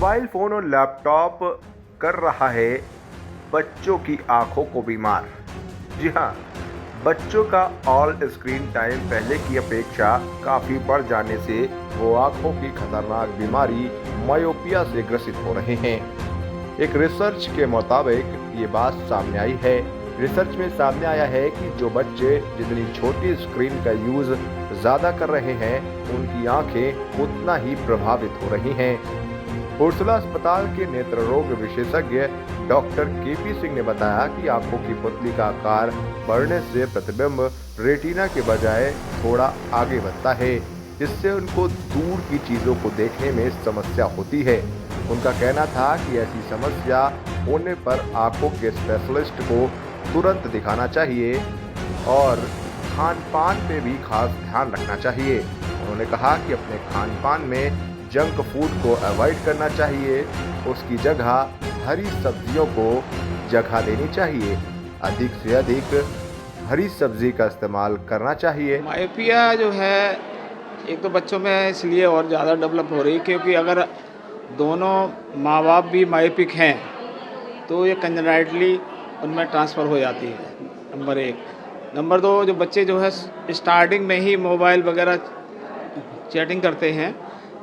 Mobile phone और laptop कर रहा है बच्चों की आंखों को बीमार। जी हाँ, बच्चों का ऑल स्क्रीन टाइम पहले की अपेक्षा काफ़ी बढ़ जाने से वो आंखों की खतरनाक बीमारी मायोपिया से ग्रसित हो रहे हैं। एक रिसर्च के मुताबिक ये बात सामने आई है। रिसर्च में सामने आया है कि जो बच्चे जितनी छोटी स्क्रीन का यूज़ ज़्यादा कर रहे हैं, उनकी आंखें उतना ही प्रभावित हो रही हैं। उर्सुला अस्पताल के नेत्र रोग विशेषज्ञ डॉक्टर केपी सिंह ने बताया कि आंखों की पुतली का आकार बढ़ने से प्रतिबिंब रेटिना के बजाय थोड़ा आगे बढ़ता है, जिससे उनको दूर की चीज़ों को देखने में समस्या होती है। उनका कहना था कि ऐसी समस्या होने पर आंखों के स्पेशलिस्ट को तुरंत दिखाना चाहिए और खान पान पे भी खास ध्यान रखना चाहिए। उन्होंने कहा कि अपने खान पान में जंक फूड को अवॉइड करना चाहिए, उसकी जगह हरी सब्जियों को जगह देनी चाहिए। अधिक से अधिक हरी सब्जी का इस्तेमाल करना चाहिए। मायोपिया जो है एक तो बच्चों में इसलिए और ज़्यादा डेवलप हो रही है क्योंकि अगर दोनों माँ बाप भी मायोपिक हैं तो ये कंजेनाइटली उनमें ट्रांसफ़र हो जाती है, नंबर एक। नंबर दो, जो बच्चे जो है स्टार्टिंग में ही मोबाइल वगैरह चैटिंग करते हैं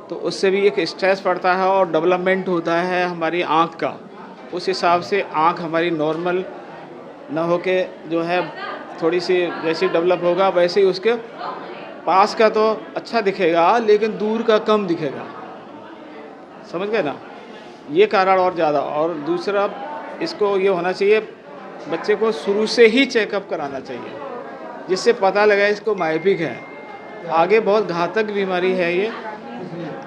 तो उससे भी एक स्ट्रेस पड़ता है और डेवलपमेंट होता है हमारी आँख का। उस हिसाब से आँख हमारी नॉर्मल ना हो के जो है थोड़ी सी जैसे डेवलप होगा वैसे ही उसके पास का तो अच्छा दिखेगा लेकिन दूर का कम दिखेगा। समझ गए ना, ये कारण और ज़्यादा। और दूसरा, इसको ये होना चाहिए बच्चे को शुरू से ही चेकअप कराना चाहिए, जिससे पता लगे इसको मायोपिक है। आगे बहुत घातक बीमारी है ये।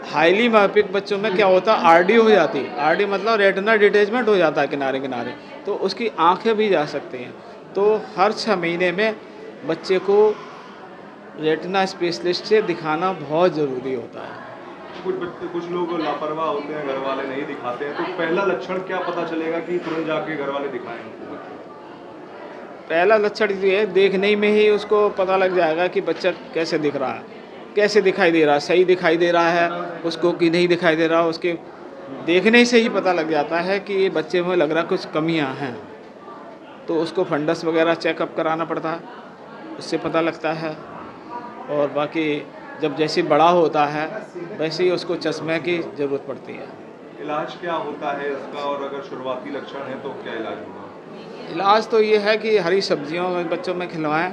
हाईली मायोपिक बच्चों में क्या होता है, आरडी हो जाती है। आरडी मतलब रेटिना डिटैचमेंट हो जाता है किनारे किनारे, तो उसकी आंखें भी जा सकती हैं। तो हर 6 महीने में बच्चे को रेटिना स्पेशलिस्ट से दिखाना बहुत ज़रूरी होता है। कुछ लोग लापरवाह होते हैं, घर वाले नहीं दिखाते हैं, तो पहला लक्षण क्या पता चलेगा कि तुरंत जाके घर वाले दिखाएं उनको? पहला लक्षण ये है, देखने में ही उसको पता लग जाएगा कि बच्चा कैसे दिख रहा है, कैसे दिखाई दे रहा है, सही दिखाई दे रहा है उसको कि नहीं दिखाई दे रहा। उसके देखने से ही पता लग जाता है कि ये बच्चे में लग रहा कुछ कमियां हैं, तो उसको फंडस वगैरह चेकअप कराना पड़ता है, उससे पता लगता है। और बाकी जब जैसे बड़ा होता है वैसे ही उसको चश्मे की ज़रूरत पड़ती है। इलाज क्या होता है इसका, और अगर शुरुआती लक्षण है तो क्या इलाज होगा? इलाज तो ये है कि हरी सब्जियों बच्चों में खिलवाएं,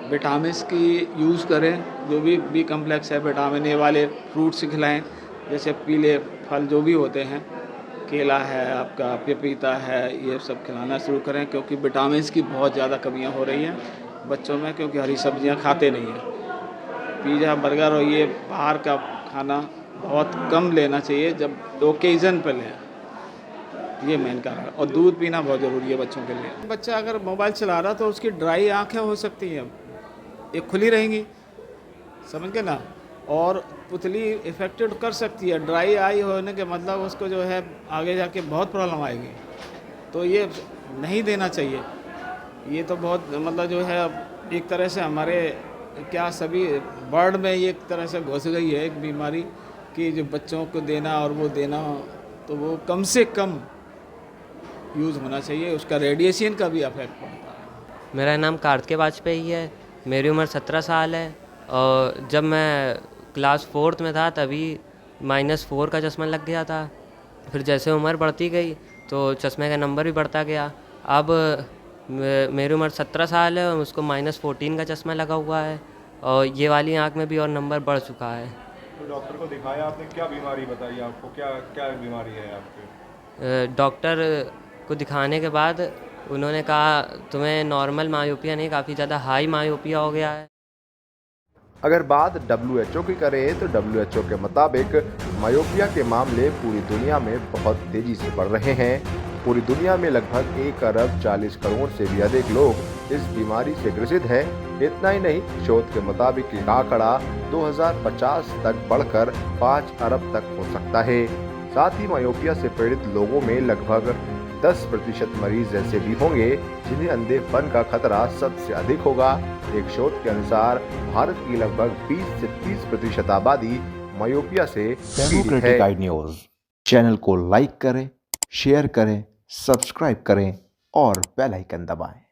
विटामिन्स की यूज़ करें, जो भी बी कम्प्लेक्स है विटामिन ए वाले फ्रूट्स खिलाएं, जैसे पीले फल जो भी होते हैं, केला है आपका, पपीता है, ये सब खिलाना शुरू करें क्योंकि विटामिन्स की बहुत ज़्यादा कमियां हो रही हैं बच्चों में, क्योंकि हरी सब्जियां खाते नहीं हैं। पिज़्ज़ा बर्गर और ये बाहर का खाना बहुत कम लेना चाहिए, जब ओकेज़न पर लें, ये मेन कारण। और दूध पीना बहुत ज़रूरी है बच्चों के लिए। बच्चा अगर मोबाइल चला रहा तो उसकी ड्राई आँखें हो सकती हैं, ये खुली रहेंगी, समझ गए ना। और पुतली इफेक्टेड कर सकती है। ड्राई आई होने के मतलब उसको जो है आगे जाके बहुत प्रॉब्लम आएगी, तो ये नहीं देना चाहिए। ये तो बहुत मतलब जो है एक तरह से हमारे क्या सभी वर्ल्ड में ये एक तरह से घुस गई है एक बीमारी कि जो बच्चों को देना और वो देना, तो वो कम से कम यूज़ होना चाहिए। उसका रेडिएशन का भी इफेक्ट पड़ता है। मेरा नाम कार्तिकेय वाजपेयी है, मेरी उम्र 17 साल है और जब मैं क्लास 4th में था तभी -4 का चश्मा लग गया था। फिर जैसे उम्र बढ़ती गई तो चश्मे का नंबर भी बढ़ता गया। अब मेरी उम्र 17 साल है और उसको -14 का चश्मा लगा हुआ है और ये वाली आँख में भी और नंबर बढ़ चुका है। तो डॉक्टर को दिखाया आपने, क्या बीमारी बताई आपको, क्या क्या बीमारी है आपके? डॉक्टर को दिखाने के बाद उन्होंने कहा तुम्हें नॉर्मल मायोपिया नहीं, काफ़ी ज़्यादा हाई मायोपिया हो गया है। अगर बात WHO की करें तो WHO के मुताबिक मायोपिया के मामले पूरी दुनिया में बहुत तेजी से बढ़ रहे हैं। पूरी दुनिया में लगभग 1 अरब 40 करोड़ से भी अधिक लोग इस बीमारी से ग्रसित हैं। इतना ही नहीं, शोध के मुताबिक ये आंकड़ा 2050 तक बढ़कर 5 अरब तक हो सकता है। साथ ही मायोपिया से पीड़ित लोगों में लगभग 10% मरीज ऐसे भी होंगे जिन्हें अंधेपन का खतरा सबसे अधिक होगा। एक शोध के अनुसार भारत की लगभग 20 से 30% आबादी मायोपिया से पीड़ित है। चैनल को लाइक करें, शेयर करें, सब्सक्राइब करें और बेल आइकन दबाएं।